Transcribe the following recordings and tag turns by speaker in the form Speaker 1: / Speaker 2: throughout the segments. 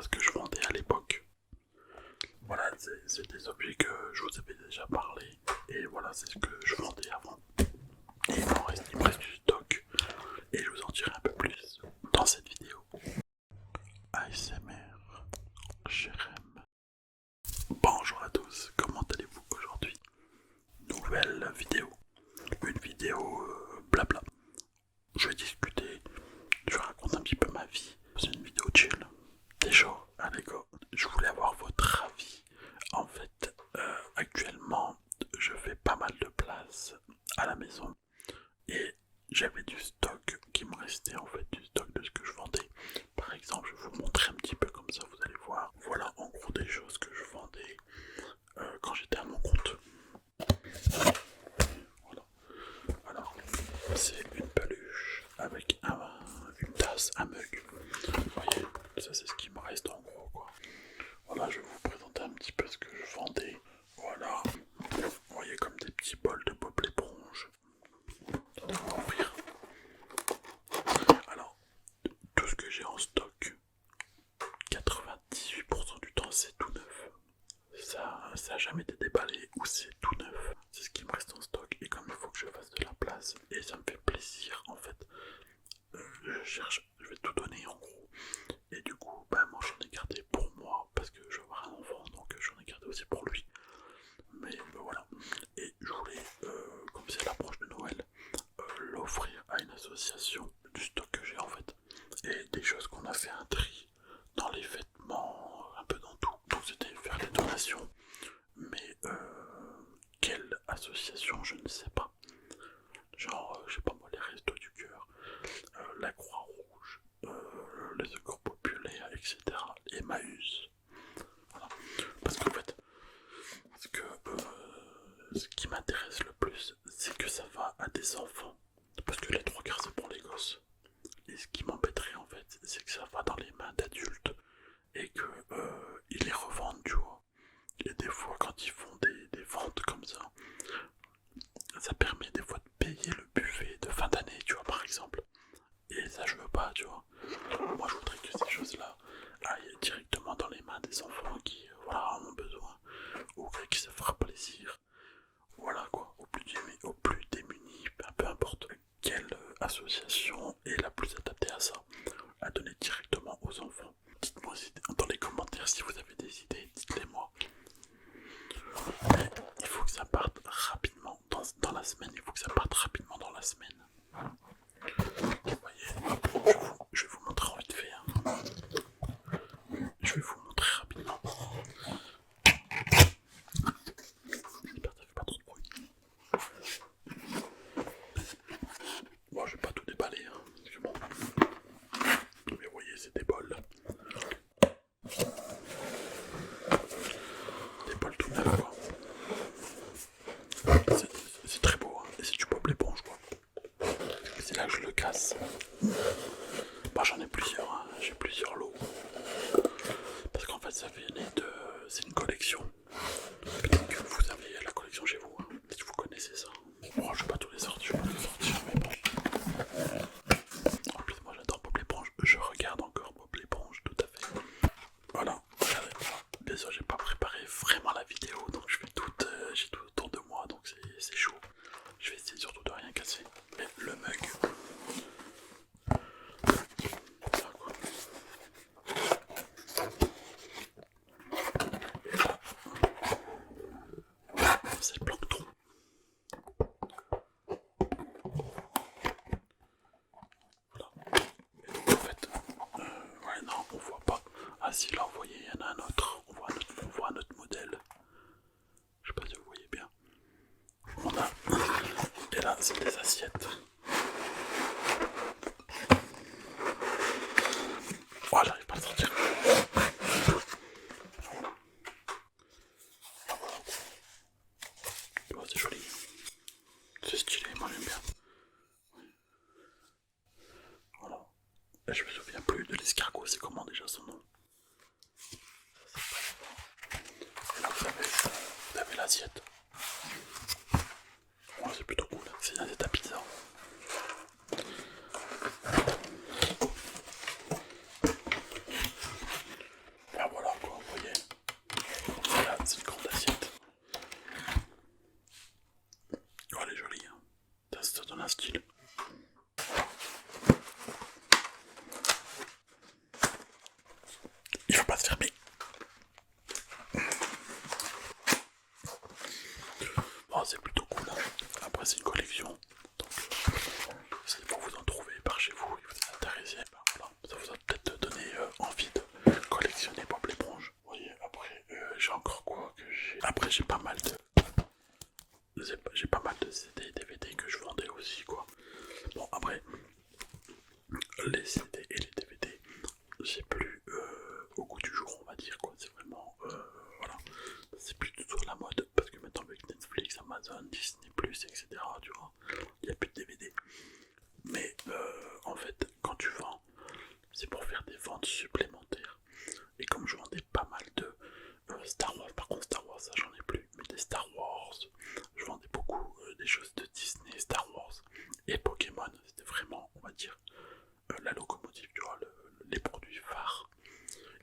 Speaker 1: voilà ce que je vendais à l'époque. Voilà, c'est des objets que je vous avais déjà parlé. Et voilà, c'est ce que je vendais avant. Et il me reste du stock. Et je vous en dirai un peu plus dans cette vidéo. ASMR, Jérém. Bonjour à tous, comment allez-vous aujourd'hui? Nouvelle vidéo. Une vidéo blabla. Je vais discuter, je raconte un petit peu ma vie. C'est une vidéo chill. Déjà, allez go. Je voulais avoir votre avis. En fait, actuellement, je fais pas mal de place à la maison. Et j'avais du stock qui me restait, en fait, du stock de ce que je vendais. Par exemple, je vais vous montrer un petit peu comme ça, vous allez voir. Voilà en gros des choses que je vendais quand j'étais à mon compte. Voilà. Alors, c'est une peluche avec une tasse, un mug. Vous voyez, ça c'est ce qui me reste en gros quoi. Voilà, je vais vous présenter un petit peu ce que je vendais. Voilà, vous voyez comme des petits bols de Bob l'éponge. On va ouvrir. Alors, tout ce que j'ai en stock, 98% du temps c'est tout neuf. Ça a jamais été déballé ou c'est tout neuf. C'est ce qui me reste en stock et comme il faut que je fasse de la place et ça me fait plaisir en fait. Je vais tout donner en gros. Et du coup, bah, moi j'en ai gardé pour moi parce que je veux avoir un enfant donc j'en ai gardé aussi pour lui. Mais voilà. Et je voulais, comme c'est l'approche de Noël, l'offrir à une association du stock que j'ai en fait. Et des choses qu'on a fait un tri dans les vêtements, un peu dans tout. Donc c'était faire des donations. Mais quelle association, je ne sais pas. Genre, je sais pas moi, les Restos du Cœur, la Croix-Rouge, les Secours Populaires, etc. Emmaüs. Voilà. Parce qu'en fait, ce qui m'intéresse le plus, c'est que ça va à des enfants. Parce que les trois quarts, c'est pour les gosses. Et ce qui m'embêterait en fait, c'est que ça va dans les mains d'adultes et que ils les revendent, tu vois. Et des fois, quand ils font des ventes comme ça permet des fois de payer le buffet de fin d'année, tu vois, par exemple. Et ça, je veux pas, tu vois. Moi, je voudrais que ces choses-là aillent directement dans les mains des enfants qui, voilà, en ont besoin, ou qui se fera plaisir. Voilà quoi, au plus démunis, peu importe quelle association est la plus adaptée à ça, à donner directement aux enfants. Dites-moi dans les commentaires si vous avez des idées, dites-les moi. Mais il faut que ça parte rapidement dans la semaine, il faut que ça parte rapidement dans la semaine. Vous voyez, je vais vous montrer en vite fait. Hein. Je vais vous montrer rapidement. J'espère que ça fait pas trop de bruit. Bon, je vais pas tout déballer, hein, parce que bon. Mais vous voyez, c'est des bols. Des bols tout neufs, quoi. C'est très beau, hein, et c'est du Bob l'éponge, quoi. C'est là que je le casse. Bah, j'en ai plusieurs, hein. J'ai plusieurs lots. Parce qu'en fait, ça venait de. C'est une collection. Peut-être que vous avez la collection chez vous, hein. Peut-être que vous connaissez ça. Bon, je vais pas tous les sortir, mais bon. En plus, moi j'adore Bob l'éponge. Je regarde encore Bob l'éponge, tout à fait. Voilà, désolé, j'ai pas préparé vraiment la vidéo, donc je fais j'ai tout autour de moi, donc c'est chaud. Je vais essayer surtout de rien casser. Et le mug. Voilà quoi. Et là, c'est le plancton. Voilà. Et donc en fait, ouais non, on voit pas. Ah si, là vous voyez, il y en a un autre. On voit un autre modèle. Je sais pas si vous voyez bien. On a. Et là, c'est des assiettes. Oh, j'arrive pas à le sortir. Oh, c'est joli. C'est stylé, moi j'aime bien. Voilà. Et je me souviens plus de l'escargot, c'est comment déjà son nom? Et là vous avez l'assiette. Oh, c'est plutôt cool, c'est une assiette à pizza.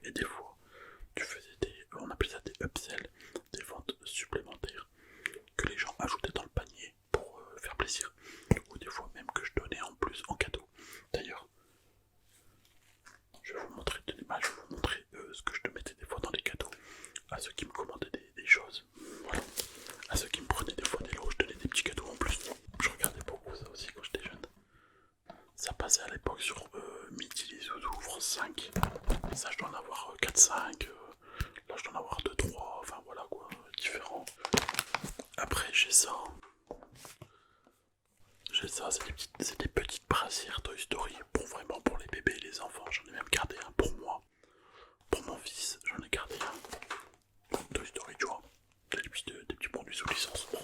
Speaker 1: Et des fois, tu faisais on appelait ça des upsells, des ventes supplémentaires que les gens ajoutaient dans le panier pour faire plaisir. Ou des fois même que je donnais en plus en cadeau. D'ailleurs, je vais vous montrer ce que je te mettais des fois dans les cadeaux à ceux qui me commandaient des choses. Voilà. À ceux qui me prenaient des fois des lots, je donnais des petits cadeaux en plus. Je regardais beaucoup ça aussi quand j'étais jeune. Ça passait à l'époque sur Midi les Zouzous, France 5. Et ça, je dois en avoir 4-5. Là, je dois en avoir 2-3. Enfin voilà quoi, différents. Après, j'ai ça. C'est des petites brassières Toy Story. Pour les bébés et les enfants. J'en ai même gardé un pour moi. Pour mon fils, j'en ai gardé un. Toy Story, tu vois. Des petits produits sous licence. Bon,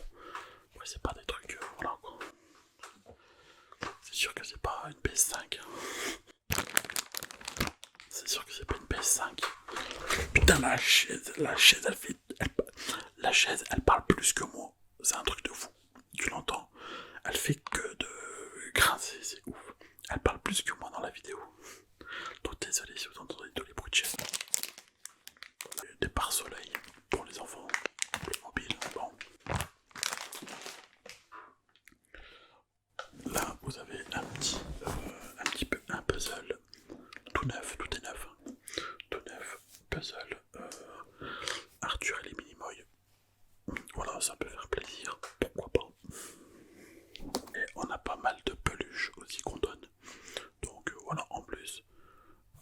Speaker 1: après, c'est pas des trucs. Voilà quoi. C'est sûr que c'est pas une PS5. C'est sûr que c'est pas une PS5. Putain, la chaise, elle parle plus que moi. C'est un truc de fou. Tu l'entends? Elle fait que de grincer, c'est ouf. Elle parle plus que moi dans la vidéo. Donc désolé si vous entendez tous les bruits de chaise. Des pare-soleil pour les enfants. Mobile, bon. Là, vous avez un puzzle tout neuf, tout est neuf. Tout neuf, puzzle. Arthur et les Minimoys. Voilà, ça peut faire plaisir, pourquoi pas. Et on a pas mal de peluches aussi qu'on donne. Donc voilà, en plus,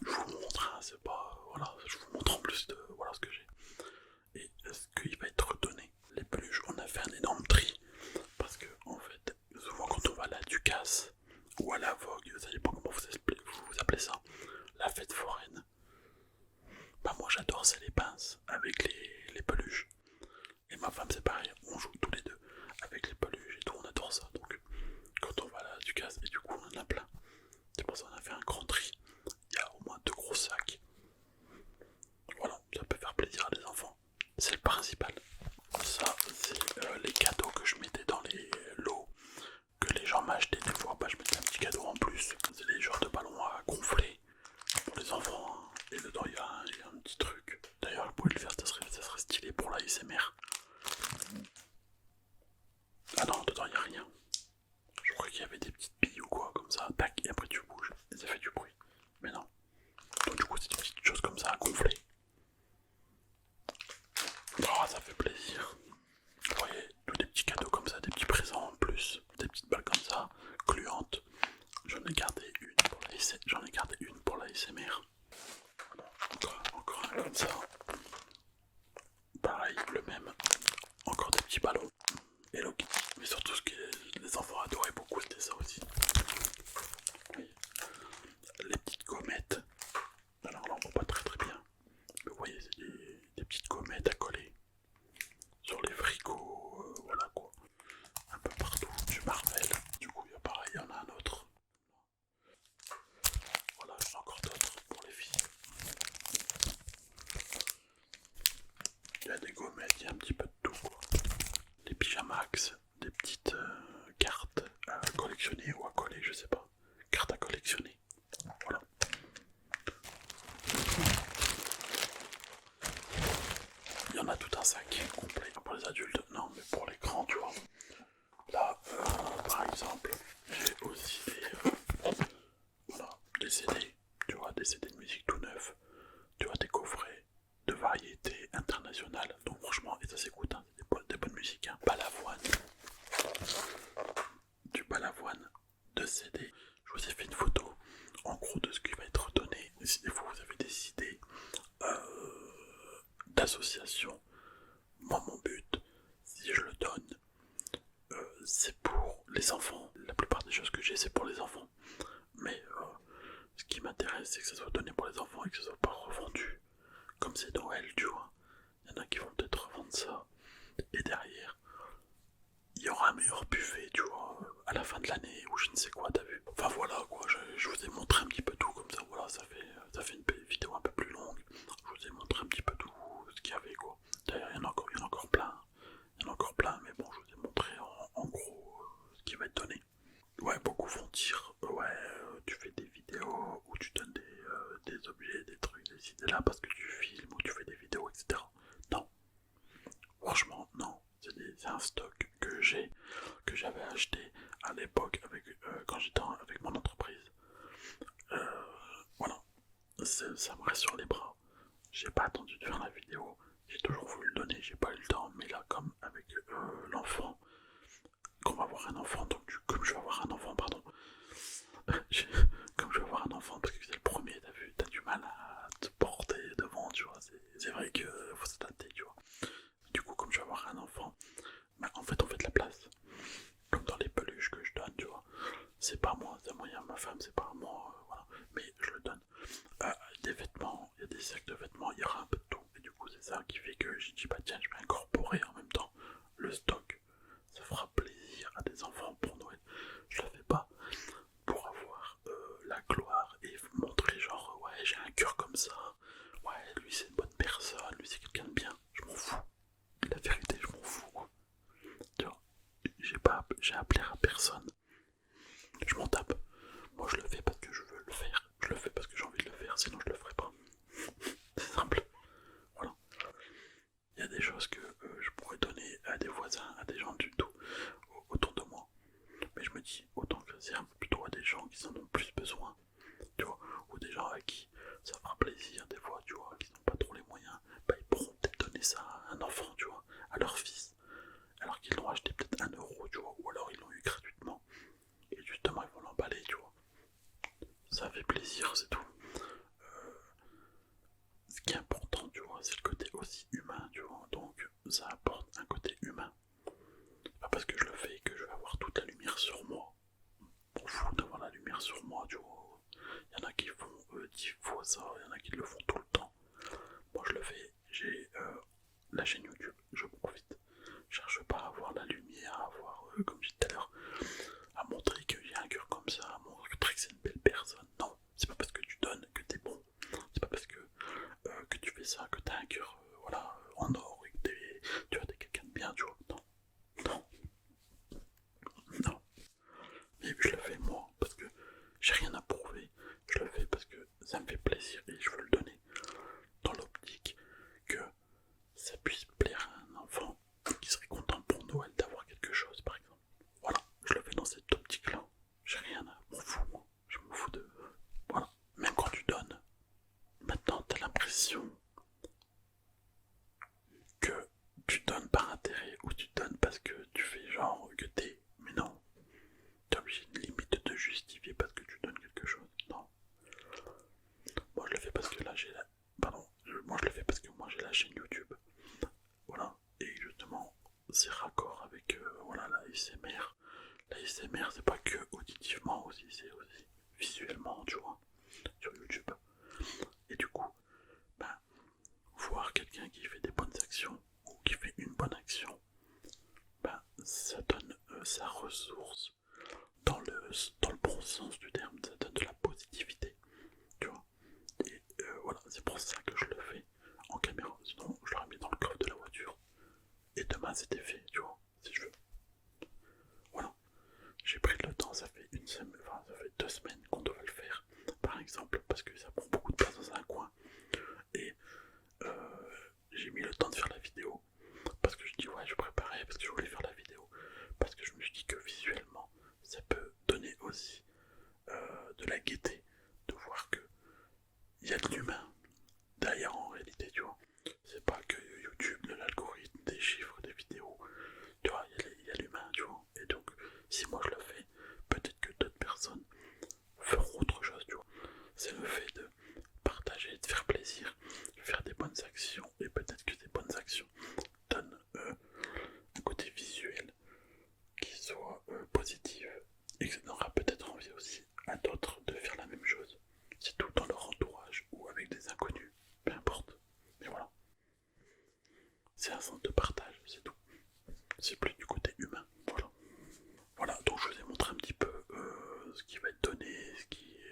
Speaker 1: je vous montre, hein, c'est pas. Voilà, je vous montre en plus de voilà ce que j'ai. Et ce qu'il va être donné. Les peluches, on a fait un énorme tri. Parce que en fait, souvent quand on va à la Ducasse ou à la Vogue, ça dépend comment vous appelez ça, la fête foraine. Bah moi j'adore, c'est les pinces avec les peluches. Et ma femme c'est pareil, on joue tous les deux avec les peluches et tout, on adore ça. Donc quand on va à la Ducasse, et du coup on en a plein. C'est pour ça qu'on a fait un grand tri. Il y a au moins 2 gros sacs. Voilà, ça peut faire plaisir à les enfants. C'est le principal. Ça, c'est les cadeaux que je mettais dans les lots que les gens m'achetaient. Des fois, bah, je mettais un petit cadeau en plus. C'est des genres de ballons à gonfler pour les enfants. Hein. Et dedans, il y a un petit truc. D'ailleurs, vous pouvez le faire, ça serait stylé pour la ASMR. Ah non, dedans, il n'y a rien. Je crois qu'il y avait des petites billes ou quoi, comme ça. Tac, et après tu bouges. Et ça fait du bruit. Mais non. Donc, du coup, c'est des petites choses comme ça à gonfler. Oh, ça fait plaisir. Vous voyez, tous des petits cadeaux comme ça, des petits présents en plus, des petites balles comme ça, gluantes. J'en ai gardé une pour la ASMR. Encore un comme ça. Pareil, le même. Encore des petits ballons. Hello Kitty. Mais surtout ce que les enfants adoraient beaucoup, c'était ça aussi. Oui. Les petites gommettes. Alors là on voit pas très bien. Mais vous voyez, c'est des petites gommettes à coller sur les frigos, voilà quoi. Un peu partout, du Marvel. Du coup, il y a pareil, il y en a un autre. Voilà, il y en a encore d'autres pour les filles. Il y a des gommettes, il y a un petit peu de tout quoi. Des pyjamax, des petites cartes à collectionner ou à coller, je sais pas. Cartes à collectionner. Voilà. Il y en a tout un sac complet. Pour les adultes, non, mais pour les grands, tu vois. Là, par exemple, j'ai aussi des CD, tu vois, des CD de musique tout neufs, tu vois, des coffrets de variété internationale. Donc franchement, et ça s'écoute, hein, c'est des bonnes musiques. Hein. Balavoine, du Balavoine de CD. Je vous ai fait une photo, en gros, de ce qui va être donné. Si vous avez des idées d'association, moi mon but, si je le donne, c'est pour les enfants. La plupart des choses que j'ai, c'est pour les enfants. Mais ce qui m'intéresse, c'est que ça soit donné pour les enfants et que ça soit pas revendu. Comme c'est Noël, tu vois. Il y en a qui vont peut-être revendre ça. Et derrière, il y aura un meilleur buffet, tu vois, à la fin de l'année ou je ne sais quoi, t'as vu. Enfin voilà quoi, je vous ai montré un petit peu tout comme ça. Voilà, ça fait une vidéo un peu plus longue. Je vous ai montré un petit peu tout ce qu'il y avait quoi. D'ailleurs, il y en a encore plein. Il y en a encore plein, mais bon, je vous ai montré en gros ce qui va être donné. Ouais, beaucoup vont dire, ouais, tu fais des vidéos où tu donnes des objets, des trucs, des idées là parce que tu j'ai pas attendu de faire la vidéo, j'ai toujours voulu le donner, j'ai pas eu le temps, mais là comme avec l'enfant, qu'on va avoir un enfant, donc comme je vais avoir un enfant, pardon, comme je vais avoir un enfant parce que c'est le premier, t'as vu, t'as du mal à te porter devant, tu vois, c'est vrai que faut s'adapter, tu vois. Du coup, comme je vais avoir un enfant, bah, en fait on fait de la place, comme dans les peluches que je donne, tu vois. C'est pas moi, c'est moi, il y a ma femme, c'est pas moi, voilà, mais je le donne. Des vêtements, il y a des sacs de vêtements, il y aura un peu de tout, et du coup c'est ça qui fait que j'ai dit bah tiens, je vais incorporer en même temps le stock. Ça fera plaisir à des enfants pour Noël. Je le fais pas pour avoir la gloire et montrer genre ouais j'ai un cœur comme ça, ouais lui c'est une bonne personne, lui c'est quelqu'un de bien, je m'en fous, la vérité je m'en fous, tu vois, j'ai à plaire à personne, je m'en tape, moi je le fais parce que je veux le faire, je le fais parce que j'ai envie de le faire, sinon je le ferai pas, c'est simple, voilà, il y a des choses que je pourrais donner à des voisins, à des gens du tout autour de moi, mais je me dis autant que ça serve plutôt à des gens qui en ont plus besoin, tu vois, ou des gens à qui ça fera plaisir des fois, tu vois, qui n'ont pas trop les moyens, bah ils pourront peut-être donner ça à un enfant, tu vois, à leur fils, alors qu'ils l'ont acheté peut-être 1 euro, tu vois, ou alors ils l'ont eu gratuitement, et justement ils vont l'emballer, tu vois, ça fait plaisir, c'est tout. Ce qui est important, tu vois, c'est le côté aussi humain, tu vois, donc ça apporte un côté humain, pas parce que je le fais que je vais avoir toute la lumière sur moi, m'en fous d'avoir la lumière sur moi, tu vois, il y en a qui font 10 fois ça, il y en a qui le font tout le temps. Moi je le fais, j'ai la chaîne YouTube, je profite. Je cherche pas à avoir la lumière, à avoir, comme je disais tout à l'heure, à montrer que j'ai un cœur comme ça, à montrer que c'est une belle personne. Non, c'est pas parce que tu donnes que t'es bon. C'est pas parce que tu fais ça que t'as un cœur voilà, en or et que tu vois, t'es quelqu'un de bien, tu vois. Non, non, non. Mais je le fais moi parce que j'ai rien à prouver. Je le fais parce que ça me fait plaisir et je veux le donner dans l'optique que ça puisse plaire à un enfant qui serait content pour Noël d'avoir quelque chose, par exemple. Voilà, je le fais dans cette optique-là. J'ai rien à m'en fous, moi. Je m'en fous de. Voilà. Même quand tu donnes, maintenant t'as l'impression que tu donnes par intérêt ou tu donnes parce que tu fais genre que t'es. Mais non, t'es obligé de limite de te justifier parce que tu donnes quelque chose. Non. Moi je le fais parce que là j'ai la. Pardon, moi je le fais parce que moi j'ai la chaîne YouTube. Voilà. Et justement, c'est raccord avec voilà, la ASMR. La ASMR, c'est pas que auditivement aussi, c'est aussi visuellement, tu vois, sur YouTube. Et du coup, ben, voir quelqu'un qui fait des bonnes actions ou qui fait une bonne action, ben, ça donne sa ressource dans le bon sens du terme, ça donne de la positivité, tu vois. Et voilà, c'est pour ça que je le fais en caméra, sinon je l'aurais mis dans le coffre de la voiture. Et demain c'était fait, tu vois, si je veux. Voilà, j'ai pris le temps, ça fait une semaine, enfin ça fait 2 semaines qu'on devait le faire, par exemple, parce que ça prend beaucoup de place dans un coin. Et j'ai mis le temps de faire la vidéo, parce que je dis ouais je préparais, parce que je voulais faire la vidéo, parce que je me suis dit que visuellement, ça peut donner aussi de la gaieté, de voir que il y a de l'humain derrière en réalité, tu vois. C'est pas que YouTube, de l'algorithme, des chiffres, des vidéos, tu vois, il y a l'humain, tu vois. Et donc, si moi je le fais, peut-être que d'autres personnes feront autre chose, tu vois. C'est le fait de partager, de faire plaisir, de faire des bonnes actions, et peut-être que ces bonnes actions donnent un côté visuel qui soit positif, et que ça donnera peut-être envie aussi à d'autres de faire la même chose. C'est tout dans leur entourage ou avec des inconnus, peu importe. Mais voilà, c'est un centre de partage, c'est tout. C'est plus du côté humain, voilà. Voilà, donc je vous ai montré un petit peu ce qui va être donné,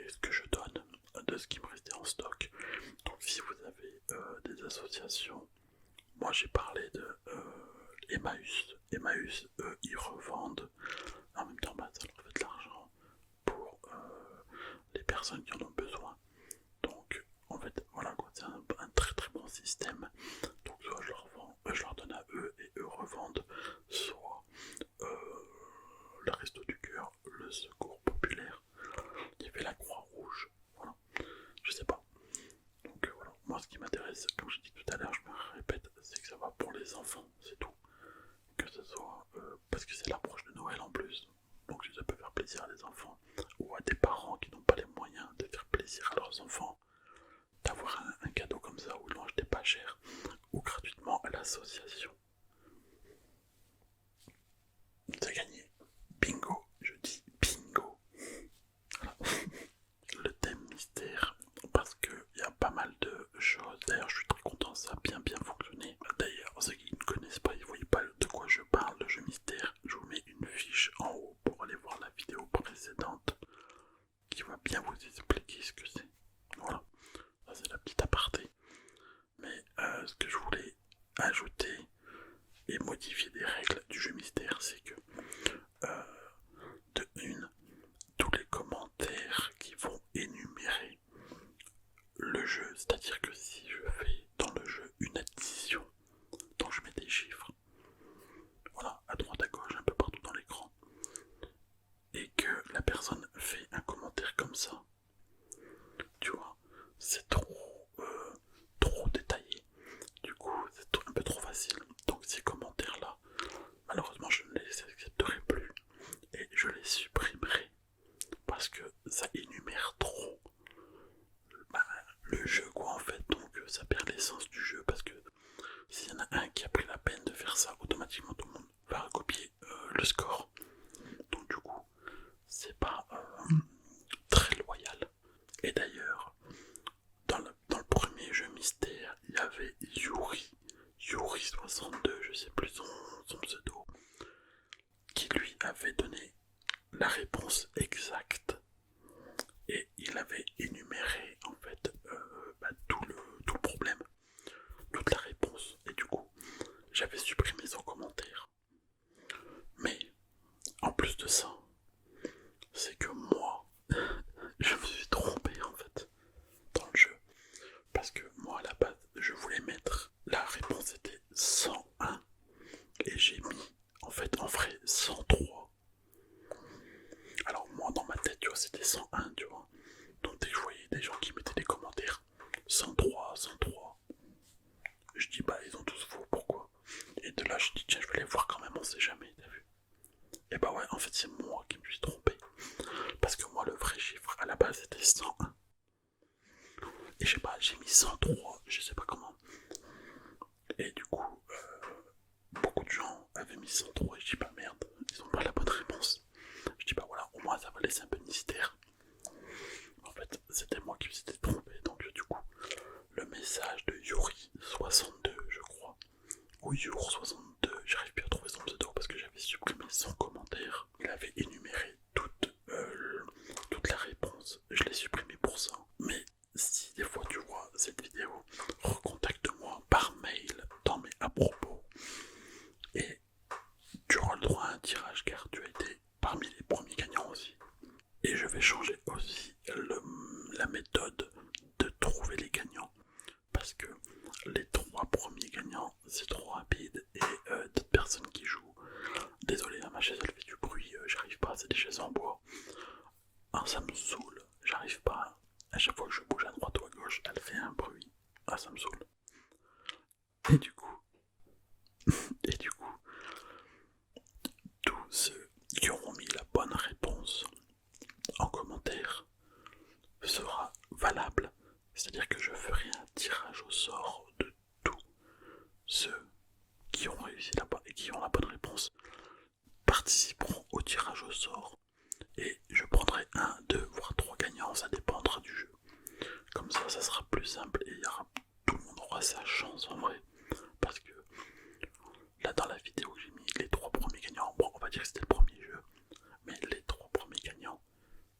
Speaker 1: ce que je donne, de ce qui me restait en stock. Donc si vous avez des associations, moi j'ai parlé de Emmaüs. Emmaüs, ils revendent, en même temps bah, ça leur fait de l'argent pour les personnes qui en ont besoin. Donc en fait voilà quoi, c'est un très très bon système. Donc soit je leur donne à eux et eux revendent, soit le Resto du Cœur, le Secours Populaire, il y avait la Croix-Rouge, voilà, je sais pas. Donc voilà, moi ce qui m'intéresse m'intéresse, comme je dis tout à l'heure, je me répète, c'est que ça va pour les enfants, c'est tout. Que ce soit parce que c'est l'approche de Noël en plus, donc ça peut faire plaisir à des enfants ou à des parents qui n'ont pas les moyens de faire plaisir à leurs enfants, d'avoir un cadeau comme ça où ils l'ont acheté pas cher ou gratuitement à l'association. C'est gagné. Bingo, je dis bingo. Voilà. Le thème mystère, parce qu'il y a pas mal de choses. D'ailleurs, je suis très content, ça a bien fonctionné. D'ailleurs, ceux qui ne connaissent pas, ils ne voient pas de quoi je parle, le jeu mystère. Je vous mets une fiche en haut pour aller voir la vidéo précédente qui va bien vous expliquer ce que c'est. Voilà, ça c'est la petite aparté. Mais ce que je voulais ajouter et modifier des règles du jeu mystère, c'est que de une, tous les commentaires qui vont énumérer le jeu, c'est-à-dire que si je fais dans le jeu une addition, donc je mets des chiffres, voilà, à droite à gauche, un peu partout dans l'écran, et que la personne fait un commentaire comme ça, tu vois, c'est trop détaillé, du coup c'est un peu trop facile, donc ces commentaires-là, malheureusement je ne les accepterai plus, et je les supprimerai, parce que ça énumère trop le jeu quoi en fait, donc ça perd l'essence du jeu, parce que s'il y en a un qui a pris la peine de faire ça, automatiquement tout le monde va recopier le score, donc du coup c'est pas très loyal. Et d'ailleurs dans le premier jeu mystère il y avait Yuri62, je sais plus son pseudo, qui lui avait donné la réponse exacte et il avait énuméré en fait tout le problème, toute la réponse, et du coup j'avais supprimé son commentaire. Mais en plus de ça, c'est que moi je me suis trompé en fait dans le jeu, parce que moi à la base je voulais mettre la réponse était 101 et j'ai mis en fait en vrai 103. Alors moi dans ma tête tu vois c'était 101, tu vois, donc dès que je voyais des gens qui mettaient des commentaires 103, 103, je dis bah ils ont tous faux, pourquoi? Et de là je dis tiens je vais les voir quand même, on sait jamais, t'as vu? Et bah ouais en fait c'est moi qui me suis trompé, parce que moi le vrai chiffre à la base c'était 101. Et je sais pas, j'ai mis 103, je sais pas comment. Et du coup, beaucoup de gens avaient mis 103 et je dis bah merde, ils ont pas la bonne réponse. Je dis bah voilà, au moins ça va laisser un peu de mystère. En fait, c'était moi qui me s'était trompé, donc du coup, le message de Yuri62, je crois, ou Yur62, j'arrive plus à trouver son pseudo parce que j'avais supprimé son commentaire. Il avait énuméré toute la réponse, je l'ai supprimé pour ça. Mais si des fois tu vois cette vidéo, recontacte-moi par mail dans mes à propos et tu auras le droit à un tirage car tu as été parmi les premiers gagnants aussi. Et je vais changer aussi la méthode de trouver les gagnants, parce que les 3 premiers gagnants c'est trop rapide et d'autres personnes qui jouent. Désolé, ma chaise elle fait du bruit, j'arrive pas, c'est des chaises en bois. Ah, ça me saoule, j'arrive pas. À chaque fois que je bouge à droite ou à gauche, elle fait un bruit. Ah, ça me saoule. Et du coup, et du coup, tous ceux qui auront mis la bonne réponse en commentaire sera valable. C'est-à-dire que je ferai un tirage au sort de tous ceux qui ont réussi et qui ont la bonne réponse participeront au tirage au sort. Et je prendrai 1, 2, voire 3 gagnants, ça dépendra du jeu. Comme ça, ça sera plus simple et tout le monde aura sa chance en vrai. Parce que là, dans la vidéo que j'ai mis les 3 premiers gagnants, bon, on va dire que c'était le premier jeu, mais les 3 premiers gagnants,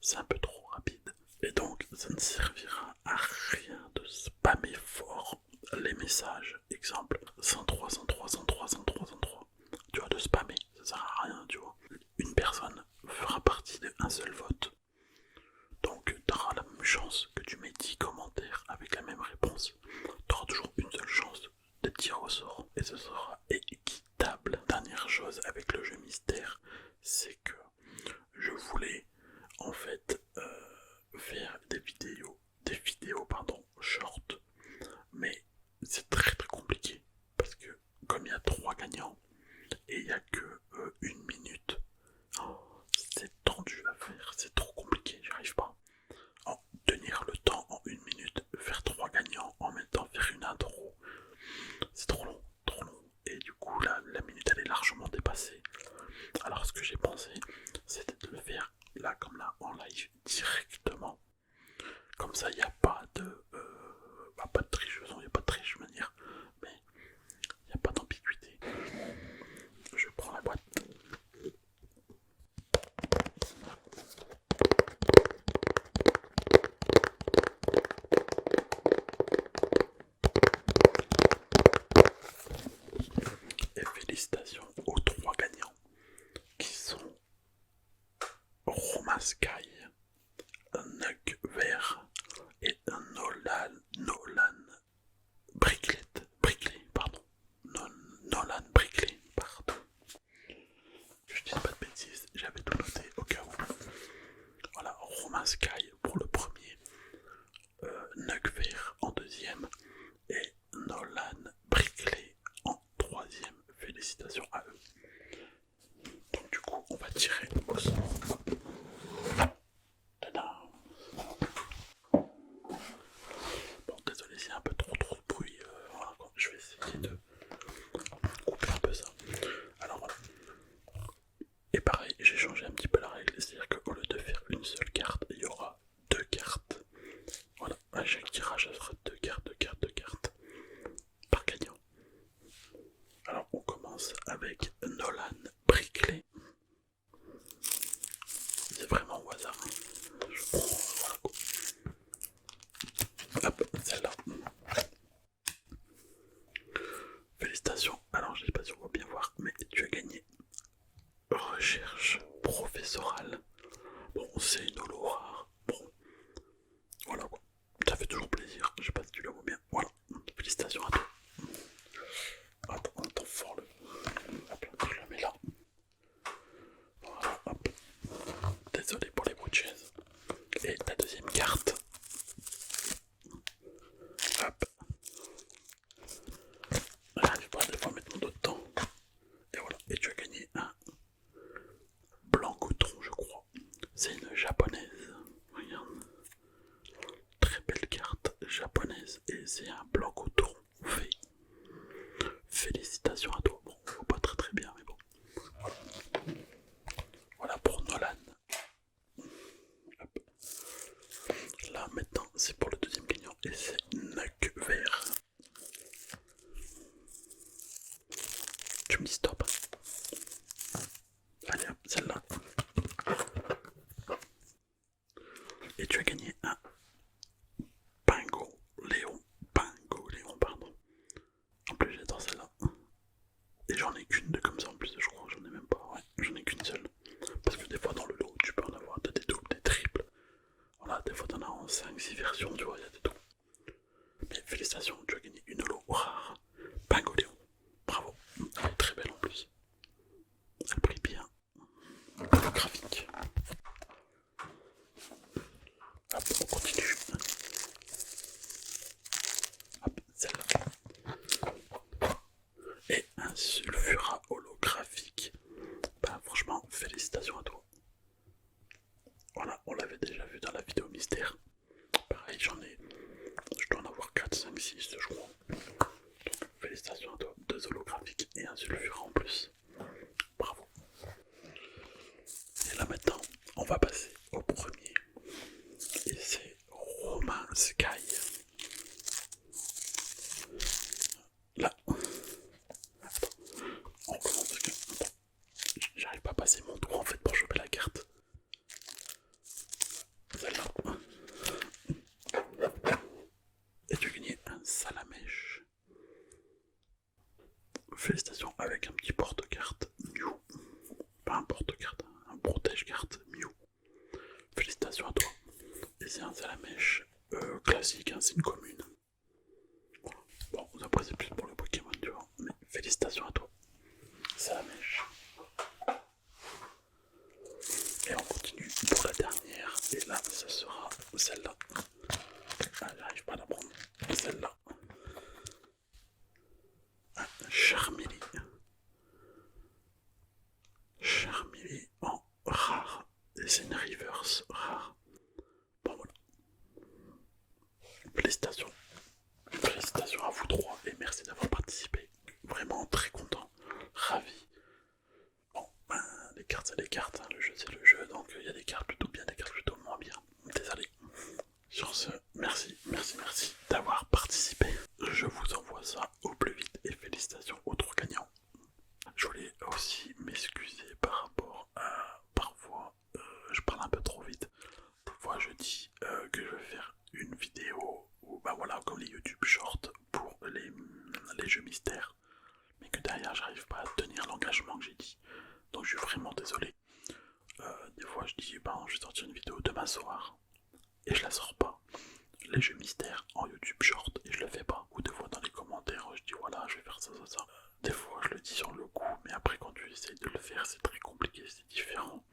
Speaker 1: c'est un peu trop rapide. Et donc, ça ne servira à rien de spammer fort les messages. Exemple, 103, 103, 103, 103, 103. Tu vois, de spammer, ça sert à rien, tu vois. Une personne fera partie d'un seul vote. Donc, tu auras la même chance que tu mets 10 commentaires avec la même réponse. Tu auras toujours une seule chance de tirer au sort. Et ce sera équitable. Dernière chose avec le jeu mystère, c'est que je voulais en fait faire des vidéos short, mais c'est trop long, trop long. Et du coup, là, la minute elle est largement dépassée. Alors, ce que j'ai pensé, c'était de le faire là, comme là, en live directement. Comme ça, il n'y a pas de. Pas de triche, il n'y a pas de triche, je veux dire. Mais il n'y a pas d'ambiguïté. Je prends la boîte. Et félicitations aux 3 gagnants qui sont Romain Sky, Nug Vert et Nolan Brickley, pardon. Nolan Brickley, pardon. Que je dise pas de bêtises, j'avais tout noté au cas où. Voilà, Romain Sky pour le premier, Nug Vert en deuxième et Nolan Brickley en troisième. Félicitations à eux. Donc du coup, on va tirer au sort. Tadam. Bon, désolé s'il y a un peu trop de bruit. Voilà, je vais essayer de couper un peu ça. Alors voilà. Et pareil, j'ai changé un petit peu la règle, c'est-à-dire qu'au lieu de faire une seule carte, il y aura 2 cartes. Voilà, à chaque tirage, ça sera 2 cartes, 2 cartes, 2 cartes par gagnant. Alors on commence avec Nolan Brickley. C'est vraiment au hasard. Je prends, voilà. Hop, celle-là. Félicitations. Alors je sais pas si on va bien voir, mais tu as gagné recherche professorale. Bon, c'est une holo rare. Bon, voilà quoi. Ça fait toujours plaisir. Je sais pas si tu la vois bien. Voilà. Félicitations à toi. Attends, on entend fort le. Hop là, je le mets là. Voilà, hop. Désolé pour les bruits de chaise. Et ta deuxième carte. Hop. J'arrive pas des fois à mettre mon dos dedans. Et voilà. Et tu as gagné un blanc coton, je crois. C'est une japonaise. Regarde. Très belle carte japonaise. Et c'est un blanc coton fait. Félicitations à toi. Bon, on voit pas très bien, mais bon. Voilà, voilà pour Nolan. Hop. Là maintenant c'est pour le deuxième gagnant et c'est Nug Vert. Tu me dis stop. Allez hop, celle-là. Et tu as gagné un Pingo Léon, pardon. En plus j'adore celle-là. Et j'en ai qu'une de comme ça en plus, je crois, j'en ai même pas, ouais, j'en ai qu'une seule. Parce que des fois dans le lot tu peux en avoir des doubles, des triples. Voilà, des fois t'en as en 5-6 versions, tu vois, il y a des tout. Mais félicitations, tu as gagné une holo rare. Pingo Léon, bravo. Elle est très belle en plus. Elle brille bien. Le graphique. Hop, on continue. Hop, celle-là. Et un sulfura holographique. Bah franchement, félicitations à toi. Voilà, on l'avait déjà vu dans la vidéo mystère. Pareil, je dois en avoir 4, 5, 6 je crois. Donc félicitations à toi. 2 holographiques et un sulfura en plus. Bravo. Et là maintenant, on va passer au premier. Et c'est Romain Sky. Là. Attends. On commence parce que. Attends. J'arrive pas à passer mon doigt en fait pour choper la carte. Celle-là. Et tu as gagné un salamèche. Félicitations avec un petit porte-carte Mew. Pas un porte-carte, un protège-carte Mew. Félicitations à toi. Et c'est un salamèche classique, hein, c'est une commune. Bon, après c'est plus pour le Pokémon, tu vois. Mais félicitations à toi. Salamèche. Et on continue pour la dernière. Et là, ça sera celle-là. Ah, j'arrive pas à la prendre. Celle-là. Un Charmeleon. Charmeleon en rare. Et c'est une reverse rare. Bon voilà. Félicitations. Félicitations à vous trois et merci d'avoir participé. faire, c'est très compliqué, c'est différent.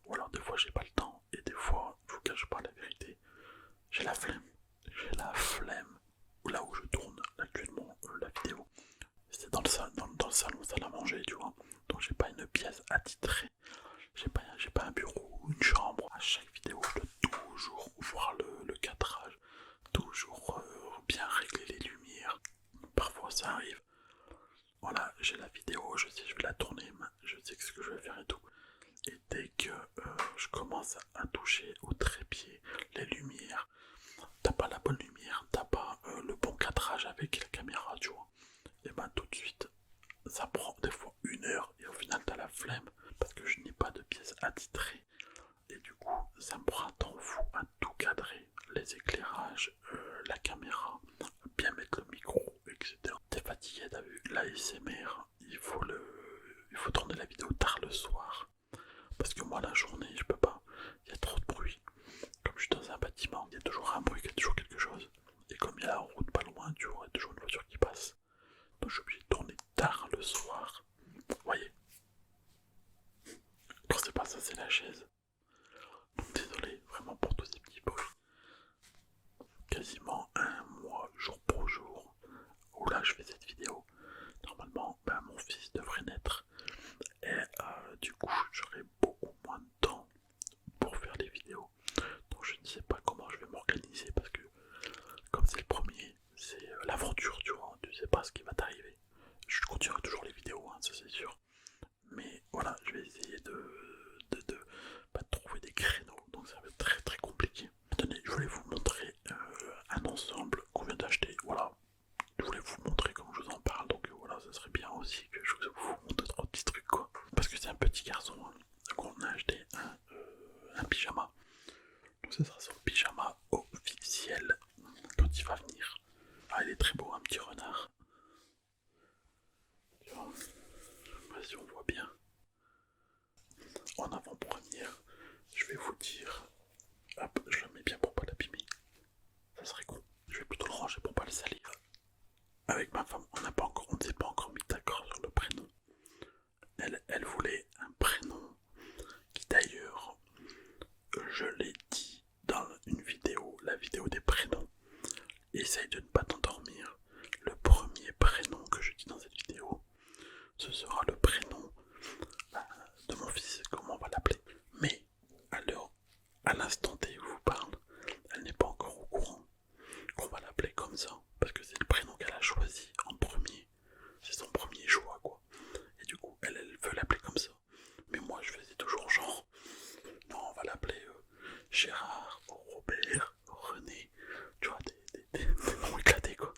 Speaker 1: Ou alors des fois j'ai pas le temps, et des fois, je vous cache pas la vérité, j'ai la flemme. J'ai la flemme. Là où je tourne actuellement la vidéo, c'est dans le salon salle à manger, tu vois. Donc j'ai pas une pièce attitrée, j'ai pas un bureau ou une chambre. À chaque vidéo, je dois toujours voir le cadrage, toujours bien régler les lumières. Parfois ça arrive. Voilà, j'ai la vidéo, je sais je vais la tourner, je sais ce que je vais faire et tout. Et dès que je commence à toucher au trépied, les lumières, t'as pas la bonne lumière, t'as pas le bon cadrage avec la caméra, tu vois. Et ben tout de suite, ça prend des fois 1 heure et au final t'as la flemme parce que je n'ai pas de pièces attitrées. Et du coup, ça me prend un temps fou à tout cadrer, les éclairages, la caméra, bien mettre le micro, etc. T'es fatigué, t'as vu, l'ASMR, il faut tourner la vidéo tard le soir. Parce que moi la journée, je peux pas, il y a trop de bruit. Comme je suis dans un bâtiment, il y a toujours un bruit, il y a toujours quelque chose. Et comme il y a la route pas loin, tu vois, il y a toujours une voiture qui passe. Donc je suis obligé de tourner tard le soir. Vous voyez, quand c'est pas ça, c'est la chaise. Donc désolé vraiment pour tous ces petits bruits. Quasiment un mois, jour pour jour, où là je fais cette vidéo. Normalement, mon fils devrait naître. Et du coup, j'aurai beaucoup moins de temps pour faire les vidéos. Donc je ne sais pas comment je vais m'organiser parce que comme c'est le premier, c'est l'aventure, tu vois, tu sais pas ce qui va t'arriver. Je continuerai toujours les vidéos, hein, ça c'est sûr. Mais voilà, je vais essayer de trouver des créneaux, donc ça va être très très compliqué. Tenez, je voulais vous montrer un ensemble qu'on vient d'acheter, voilà. Je voulais vous montrer comment je vous en parle, donc voilà, ça serait bien aussi que je vous montre 3 petits trucs, quoi. Parce que c'est un petit garçon, hein, qu'on a acheté un pyjama. Donc ça sera son pyjama officiel quand il va venir. Ah, il est très beau, un petit renard. Tu vois, je sais pas si on voit bien. En avant-première, je vais vous dire, hop, je le mets bien pour pas l'abîmer. Ça serait con. Je vais plutôt le ranger pour pas le salir. Avec ma femme, on ne s'est pas encore mis d'accord sur le prénom. Elle voulait un prénom qui d'ailleurs, je l'ai dit dans une vidéo, la vidéo des prénoms. Essaye de ne pas t'endormir. Le premier prénom que je dis dans cette vidéo, ce sera le prénom de mon fils, comment on va l'appeler. Mais à l'instant T où je vous parle, elle n'est pas encore au courant qu'on va l'appeler comme ça, parce que c'est le prénom qu'elle a choisi en premier. C'est son premier choix, quoi. Et du coup, elle veut l'appeler comme ça. Mais moi, je faisais toujours genre, non, on va l'appeler Gérard, Robert, René. Tu vois, des noms éclatés, quoi.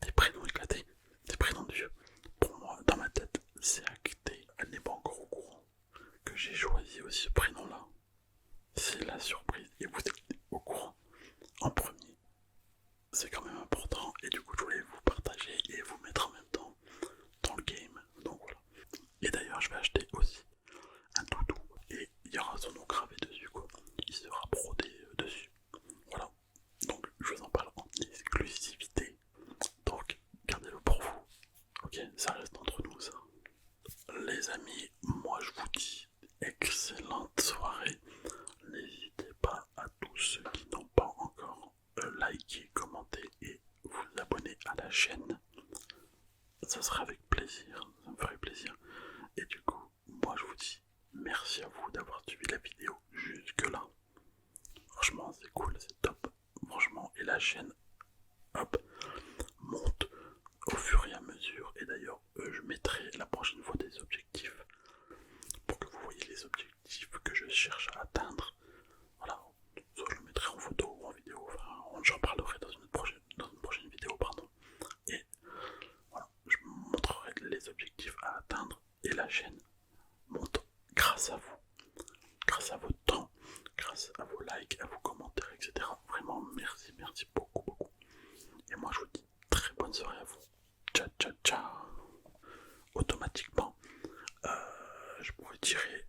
Speaker 1: Des prénoms éclatés. Des prénoms de vieux. Pour moi, dans ma tête, c'est acté. Elle n'est pas encore au courant que j'ai choisi aussi ce prénom-là. C'est la surprise. Et vous êtes au courant en premier. C'est quand même important. Et du coup, je voulais vous partager et vous mettre en même temps dans le game. Donc voilà. Et d'ailleurs, je vais acheter aussi un doudou. Et il y aura son nom gravé dessus, quoi. Il sera brodé dessus. Voilà. Donc, je vous en parle en exclusivité. Donc, gardez-le pour vous. Ok, ça reste entre nous, ça. Les amis, moi je vous dis excellente soirée. N'hésitez pas à tous ceux qui n'ont pas encore liké, commenté et vous abonner à la chaîne. Ça sera avec plaisir, ça me ferait plaisir. Et du coup, moi je vous dis merci à vous d'avoir suivi la vidéo jusque là. Franchement c'est cool, c'est top. Franchement, et la chaîne, hop, monte au fur et à mesure. Et d'ailleurs, je mettrai la prochaine fois des objectifs pour que vous voyez les objectifs que je cherche à atteindre. Voilà, soit je le mettrai en photo ou en vidéo, enfin, j'en parlerai dans une prochaine vidéo, pardon. Et voilà, je montrerai les objectifs à atteindre et la chaîne monte grâce à vous, grâce à votre temps, grâce à vos likes, à vos commentaires, etc. Vraiment, merci, merci beaucoup, beaucoup. Et moi, je vous dis très bonne soirée à vous. Ciao, ciao, ciao. Automatiquement, je pourrais tirer